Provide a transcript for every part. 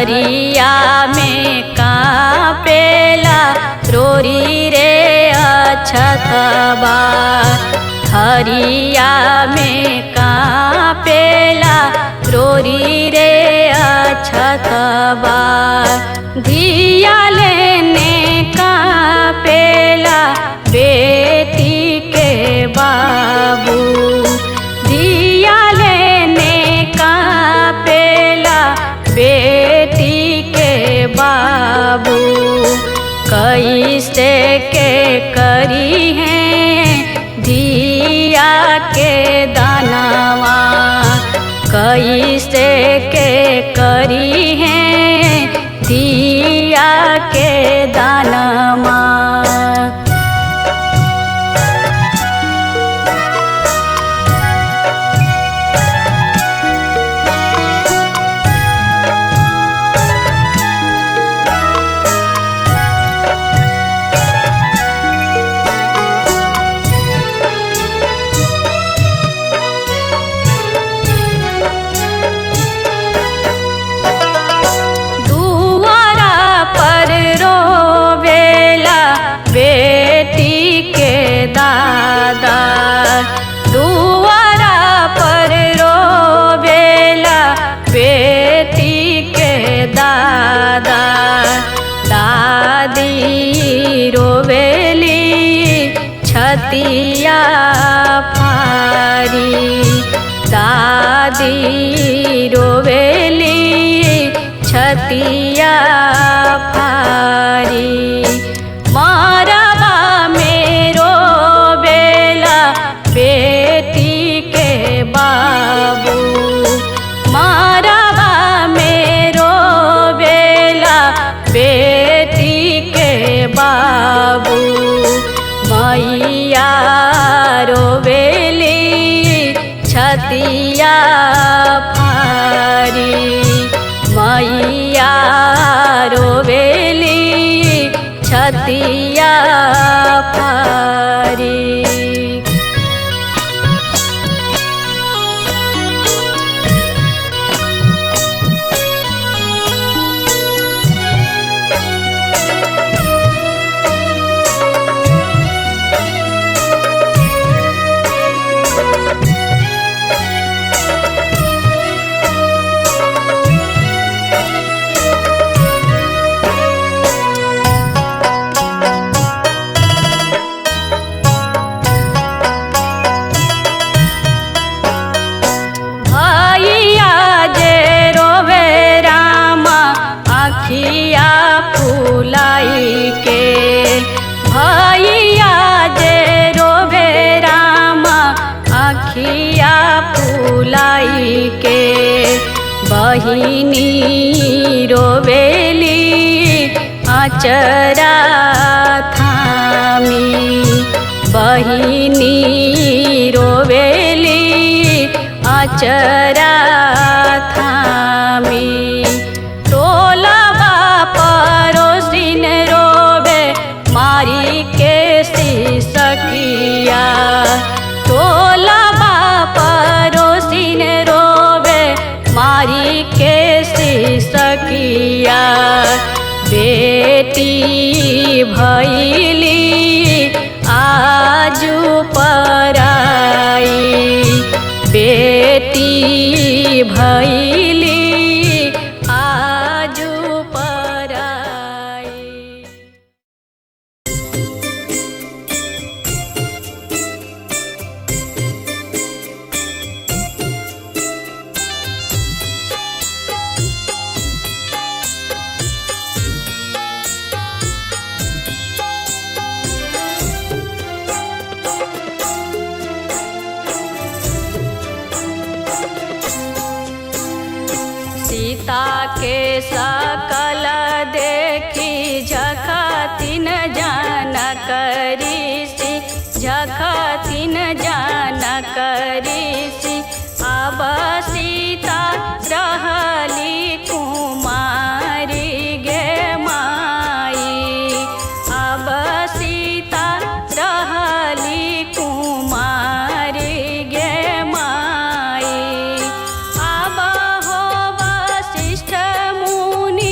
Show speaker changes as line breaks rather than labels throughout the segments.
थरिया में कापेला रोरी रे अछतबा। थरिया में कापेला रोरी रे अछतबा। धिया लेने कापेला बेटी के बाबू। धिया लेने कापेला बेटी के बाबू। कैसे के करी हैं धिया के दानवा। कैसे के करी हैं धिया के दानवा। दादा दुआरा पर रोवेला बेटी के दादा। दादी रोवेली छतिया फारी। दादी रोवेली छतिया फारी। बेटी के बाबू मारवा में रोवेला बेटी के बाबू। मैया रोवेली छतिया फारी। मैया रोवेली छतिया फारी। अखिया फुलाई के भैया जे रोवे रामा। अखिया फुलाई के बहिनी रोवेली अचरा थामी। बहिनी रोवेली अचरा थामी। परोसिन रोवे मारी के सखिया। टोलबा परोसिन रोवे मारी के सखिया। बेटी भैली आजू पराई। बेटी भैली सीता के सकल देखी झखतिन जान करीसी। झखतिन जान करीसी। अब सीता रहली कुमारी गे माई। अब सीता रहली कुमारी गे माई। अब हो वशिष्ठ मुनि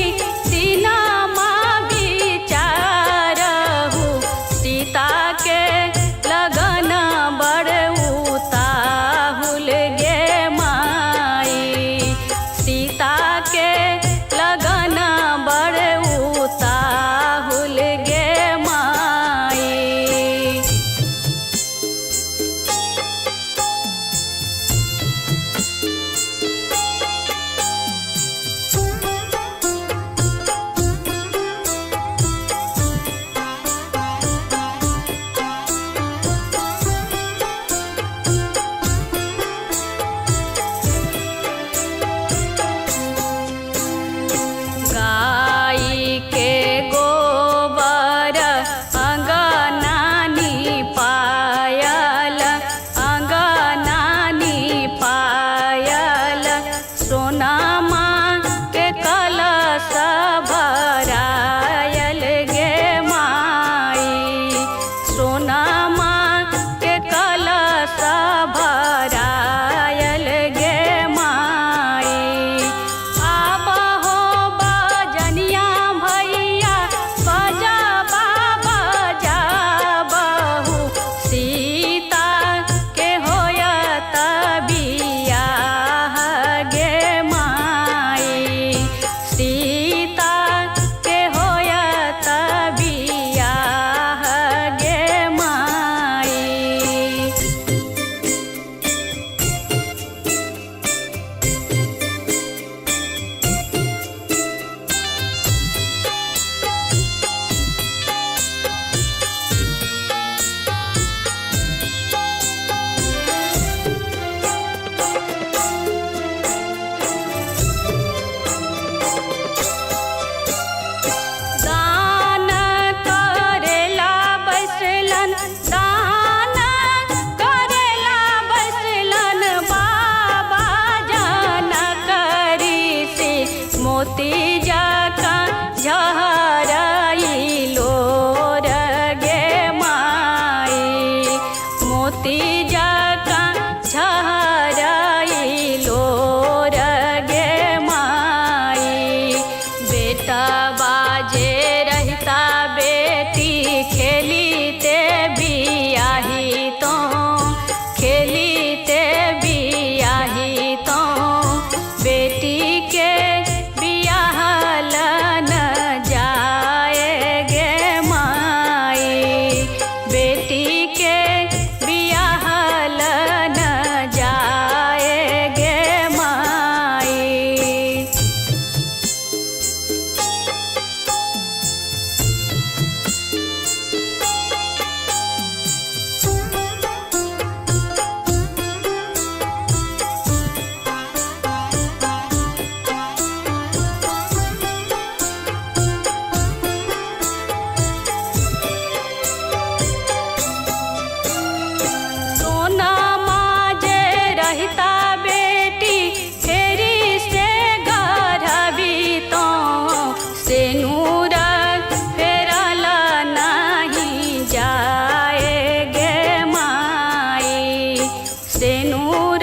सेनुर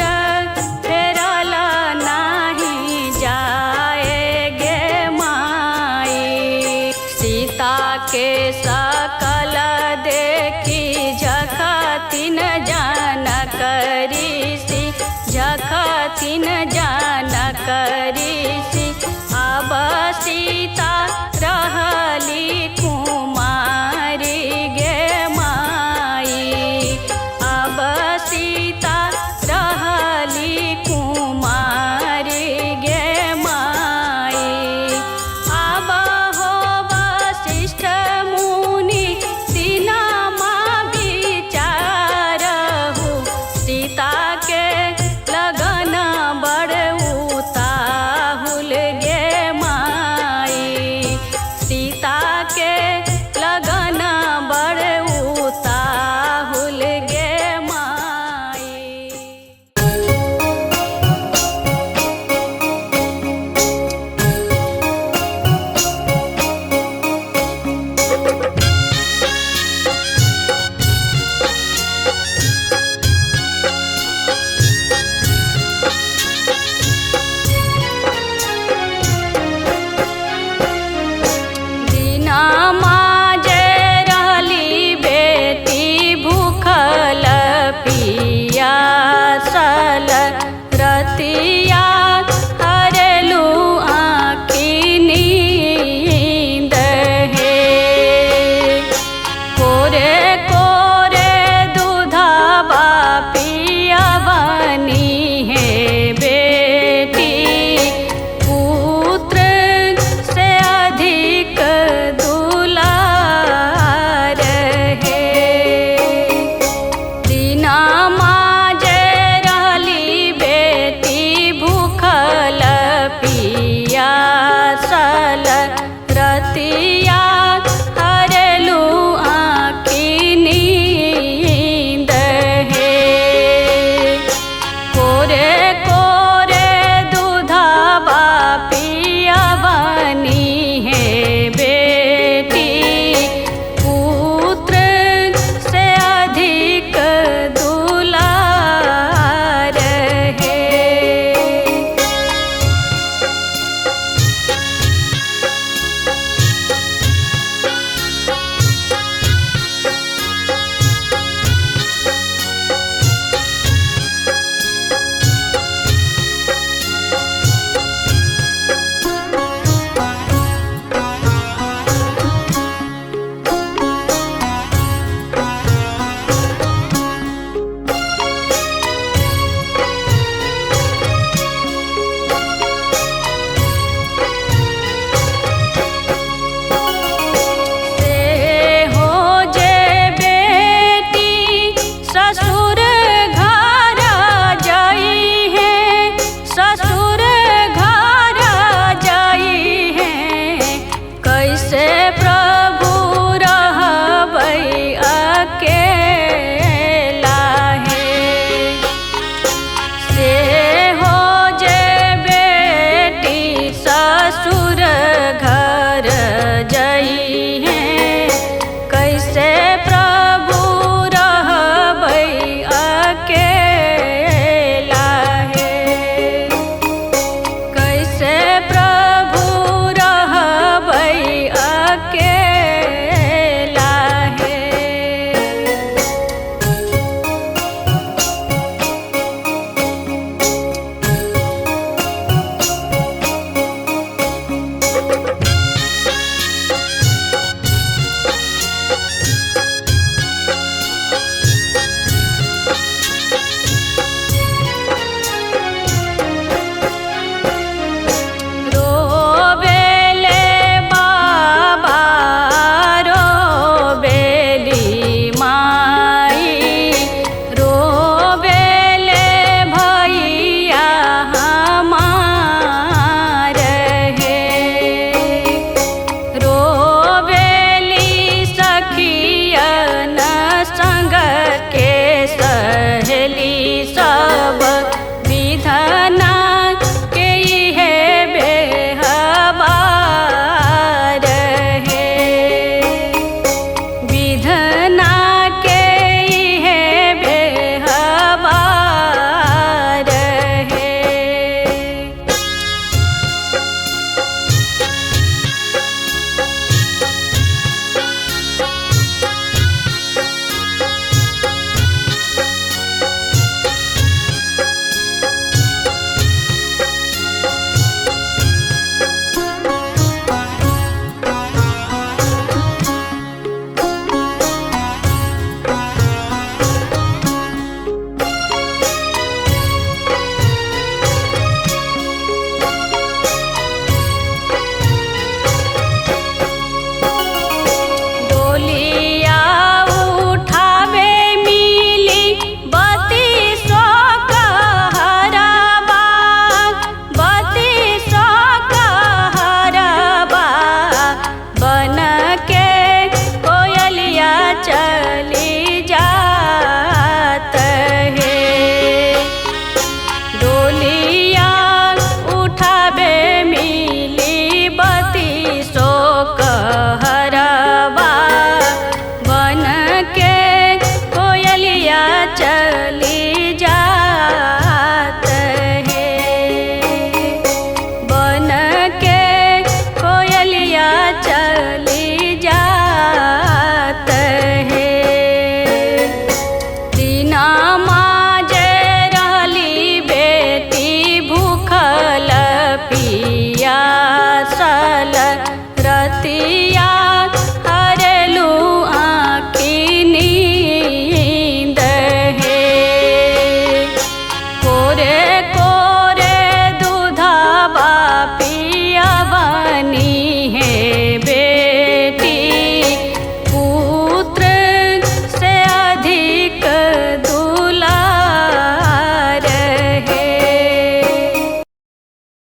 फेरल नाही जाए गे माई। सीता के सकल देखी झखथिन जानक ऋषि, झखथिन जानक ऋषि। अब सीता रहली कुमारी गे माई, अब सीता रहली कुमारी गे माई। अब हो वशिष्ठ मुनि दिनमा विचारहु, सीता